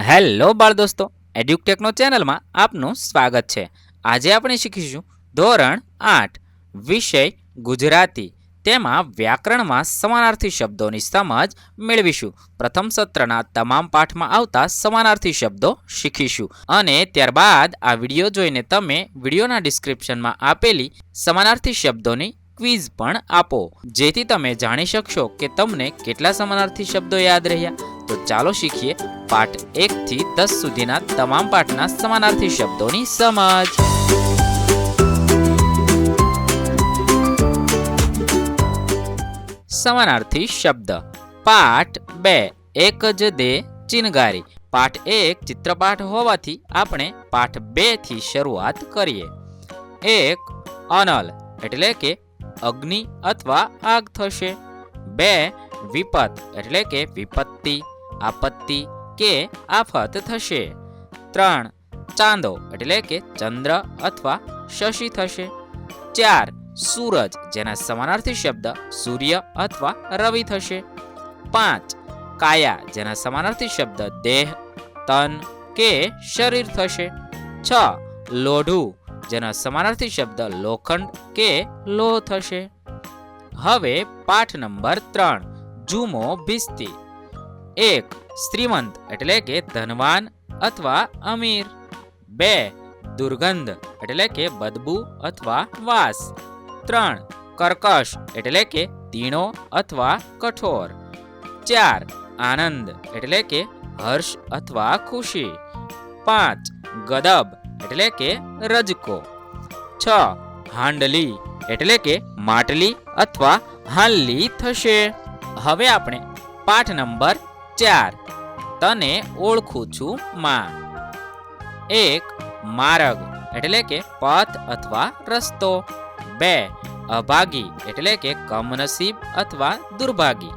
Hello બાળ દોસ્તો, એડ્યુકટેકનો ચેનલમાં આપનું સ્વાગત છે. આજે આપણે શીખીશું ધોરણ 8 વિષય ગુજરાતી. તેમાં વ્યાકરણમાં સમાનાર્થી શબ્દોની સમજ મેળવીશું. પ્રથમ સત્રના તમામ પાઠમાં આવતા સમાનાર્થી શબ્દો શીખીશું અને ત્યારબાદ આ વિડીયો જોઈને તમે વિડીયોના ડિસ્ક્રિપ્શનમાં આપેલી સમાનાર્થી શબ્દોની ક્વિઝ પણ આપો, જેથી તમે જાણી શકશો કે તમને કેટલા સમાનાર્થી શબ્દો યાદ રહ્યા. તો ચાલો શીખીએ પાઠ 1 થી 10 સુધીના તમામ પાઠના સમાનાર્થી શબ્દોની સમજ. સમાનાર્થી શબ્દ. પાઠ 2 એક જ દે ચિનગારી. પાઠ 1 ચિત્રપાઠ હોવાથી આપણે પાઠ 2 થી શરૂઆત કરીએ. એક અનલ એટલે કે અગ્નિ અથવા આગ થશે. 2 વિપત એટલે કે વિપત્તિ, આપત્તિ કે આફત થશે. 3 ચાંદો એટલે કે ચંદ્ર અથવા શશી થશે. 4 સૂરજ જેના સમાનાર્થી શબ્દ સૂર્ય અથવા રવિ થશે. 5 કાયા જેના સમાનાર્થી શબ્દ દેહ, તન કે શરીર થશે. 6 લોઢું જેના સમાનાર્થી શબ્દ લોખંડ કે લોહ થશે. હવે પાઠ નંબર 3 જુમો ભીસ્તી. 1 શ્રીમંત એટલે કે ધનવાન અથવા અમીર. 2 દુર્ગંધ એટલે કે બદબુ અથવા વાસ. 3 કર્કશ એટલે કે તીણો અથવા કઠોર. 4 આનંદ એટલે કે હર્ષ અથવા ખુશી. 5 ગદબ એટલે કે રજકો. 6 હાંડલી એટલે કે માટલી અથવા હાલલી થશે. હવે આપણે પાઠ નંબર 4 તને ઓળખું છું માં. 1 માર્ગ એટલે કે પથ અથવા રસ્તો. 2 અભાગી એટલે કે કમનસીબ અથવા દુર્ભાગી.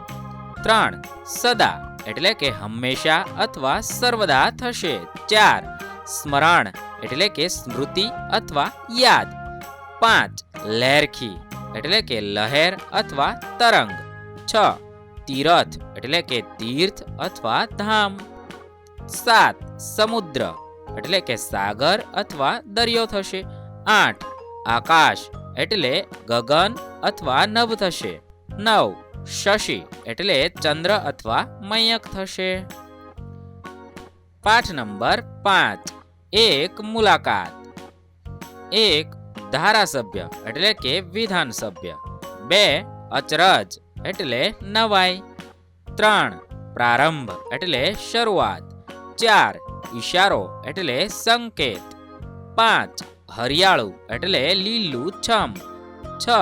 3 સદા એટલે કે હંમેશા અથવા સર્વદા થશે. 4 સ્મરણ એટલે કે સ્મૃતિ અથવા યાદ. 5 લહેરખી એટલે કે લહેર અથવા તરંગ. 6 તીરથ એટલે કે તીર્થ અથવા ધામ. 7 સમુદ્ર એટલે કે સાગર અથવા દરિયો થશે. 8 આકાશ એટલે ગગન અથવા નભ થશે. 9 શશી એટલે ચંદ્ર અથવા મયક થશે. પાઠ નંબર 5 એક મુલાકાત. 1 ધારાસભ્ય એટલે કે વિધાનસભ્ય. 2 અચરજ એટલે નવાઈ. 3 પ્રારંભ એટલે શરૂઆત. 4 ઈશારો એટલે સંકેત. 5 હરિયાળું એટલે લીલું છમ. 6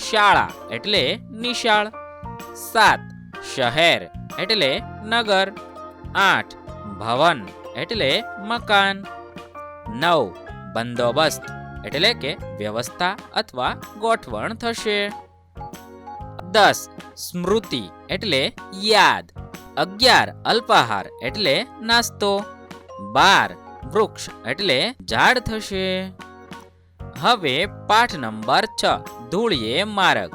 શાળા એટલે નિશાળ. 7 શહેર એટલે નગર. 8 ભવન એટલે મકાન. 9 બંદોબસ્ત એટલે કે વ્યવસ્થા અથવા ગોઠવણ થશે. 10 સ્મૃતિ એટલે યાદ. 11 અલ્પાહાર એટલે નાસ્તો. 12 વૃક્ષ એટલે ઝાડ થશે. હવે પાઠ નંબર 6 ધૂળિયે માર્ગ.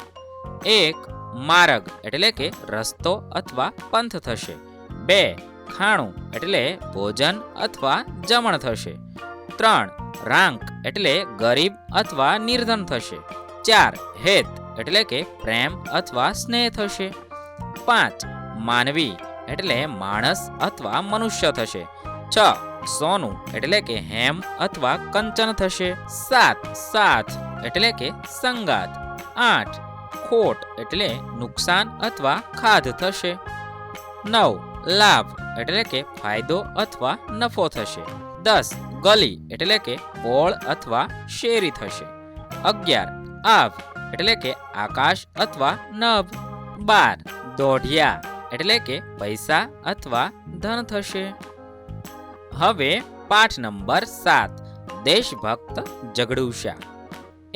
1 માર્ગ એટલે કે રસ્તો અથવા પંથ થશે. 2 ખાણું એટલે ભોજન અથવા જમણ થશે. 3 રાંક એટલે ગરીબ અથવા નિર્ધન થશે. 4 હેત એટલે કે પ્રેમ અથવા સ્નેહ થશે. 5 માનવી એટલે માણસ અથવા મનુષ્ય થશે. 6 સોનું એટલે કે હેમ અથવા કંચન થશે. 7 સાથ એટલે કે સંગાત. 8 ખોટ એટલે નુકસાન અથવા ખાધ થશે. 9 લાભ એટલે કે ફાયદો અથવા નફો થશે. 10 ગલી એટલે કે પોળ અથવા શેરી થશે. 11 આભ એટલે કે આકાશ અથવા નભ. 12 દોઢિયા એટલે કે પૈસા અથવા ધન થશે. હવે પાઠ નંબર 7 દેશભક્ત ઝઘડુશા.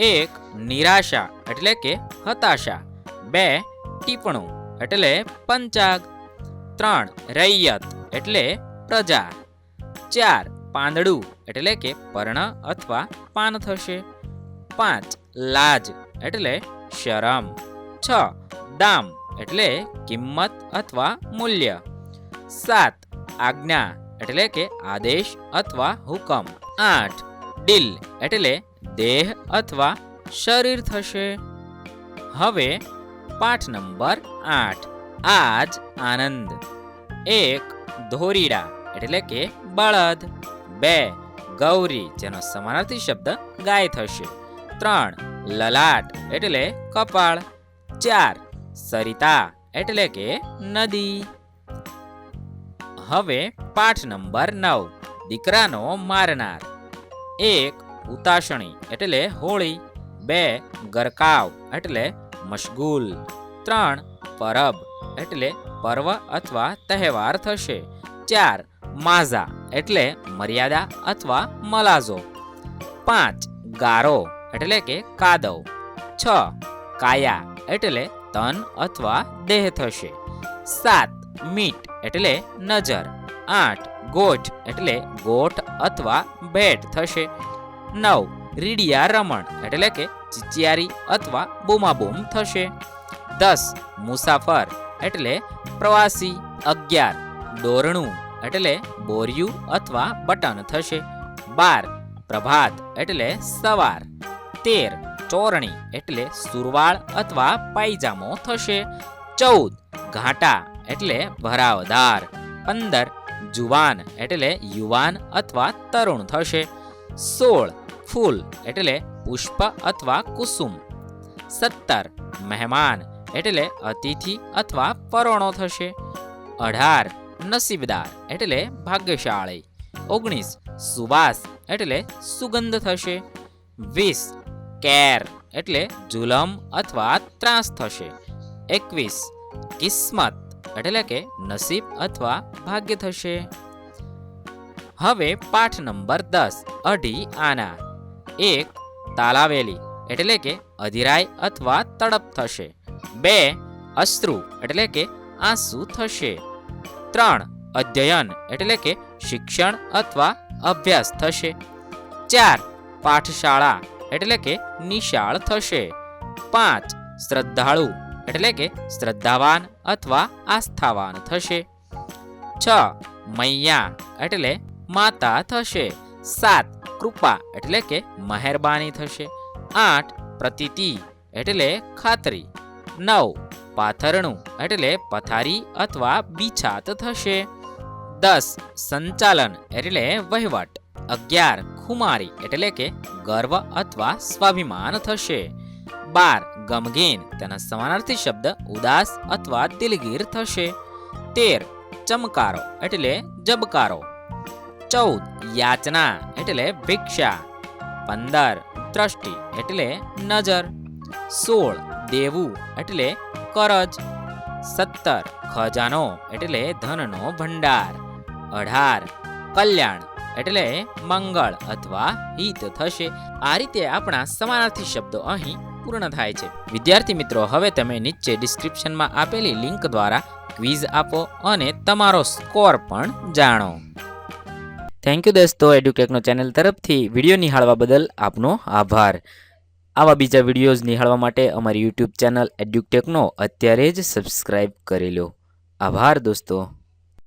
1 નિરાશા એટલે કે હતાશા. 2 ટીપણું એટલે પંચાગ. 3 રૈયત એટલે પ્રજા. 4 પાંદડું એટલે કે પર્ણ અથવા પાન થશે. 5 લાજ એટલે શરમ. 6 દામ એટલે કિંમત અથવા મૂલ્ય. 7 આજ્ઞા એટલે કે આદેશ અથવા હુકમ. 8 દિલ એટલે દેહ અથવા શરીર થશે. હવે પાઠ નંબર 8 આજ આનંદ. 1 ધોરીડા એટલે કે બળદ. 2 ગૌરી જેનો સમાનાર્થી શબ્દ ગાય થશે. 3 લલાટ એટલે કપાળ. 4 સરિતા એટલે કે નદી. હવે પાઠ નંબર 9 દીકરાનો મારનાર. 1 ઉતાસણી એટલે હોળી. 2 ગરકાવ એટલે મશગુલ. 3 પરબ એટલે પર્વ અથવા તહેવાર થશે. 4 માઝા એટલે મર્યાદા અથવા મલાજો. 5 ગારો એટલે કે કાદવ. 6 કાયા એટલે તન અથવા દેહ થશે. 7 મીટ એટલે નજર. 8 ગોઠ એટલે ગોઠ અથવા ભેટ થશે. 9 રીડિયા રમણ એટલે કે ચિચિયારી અથવા બૂમાબૂમ થશે. 10 મુસાફર એટલે પ્રવાસી. 11 દોરણું એટલે બોરિયું અથવા બટન થશે. 12 પ્રભાત એટલે સવાર. 13 ચોરણી એટલે સુરવાળ અથવા પાયજામો થશે. 14 ઘાટા એટલે ભરાવદાર. 15 જુવાન એટલે યુવાન અથવા તરુણ થશે. 16 ફૂલ એટલે પુષ્પ અથવા કુસુમ. 17 મહેમાન એટલે અતિથિ અથવા પરોણો થશે. 18 નસીબદાર એટલે ભાગ્યશાળી. 19 સુવાસ એટલે સુગંધ થશે. 20 કેર એટલે જુલમ અથવા ત્રાસ થશે. 21 કિસ્મત એટલે કે નસીબ અથવા ભાગ્ય થશે. હવે પાઠ નંબર 10 અઢી આના. 1 તાલાવેલી એટલે કે અધિરાય અથવા તડપ થશે. 2 અશ્રુ એટલે કે આંસુ થશે. 3 અધ્યયન એટલે કે શિક્ષણ અથવા અભ્યાસ થશે. 4 પાઠશાળા એટલે કે નિશાળ થશે. 5 શ્રદ્ધાળુ એટલે કે શ્રદ્ધાવાન અથવા આસ્થાવાન થશે. 6 મૈયા એટલે માતા થશે. 7 કૃપા એટલે કે મહેરબાની થશે. 8 પ્રતીતિ એટલે ખાતરી. 9 પાથરણું એટલે પથારી અથવા બિછાત થશે. 10 સંચાલન એટલે વહીવટ. 11 ખુમારી એટલે કે ગર્વ અથવા સ્વાભિમાન થશે. 12 ગમગીન તેના સમાનાર્થી શબ્દ ઉદાસ અથવા દિલગીર થશે. 13 ચમકારો એટલે જબકારો. 14 યાચના એટલે ભિક્ષા. 15 દ્રષ્ટિ એટલે નજર. 16 દેવું એટલે કરજ. 17 ખજાનો એટલે ધનનો ભંડાર. 18 કલ્યાણ એટલે મંગળ અથવા હિત થશે. આ રીતે આપણા સમાનાર્થી શબ્દો અહીં પૂર્ણ થાય છે. વિદ્યાર્થી મિત્રો, હવે તમે નીચે ડિસ્ક્રિપ્શનમાં આપેલી લિંક દ્વારા ક્વિઝ આપો અને તમારો સ્કોર પણ જાણો. થેન્ક યુ દોસ્તો. એડ્યુકેકનો ચેનલ તરફથી વિડીયો નિહાળવા બદલ આપનો આભાર. આવા બીજા વિડીયોઝ નિહાળવા માટે અમારી યુટ્યુબ ચેનલ એડ્યુટેકનો અત્યારે જ સબસ્ક્રાઇબ કરી લો. આભાર દોસ્તો.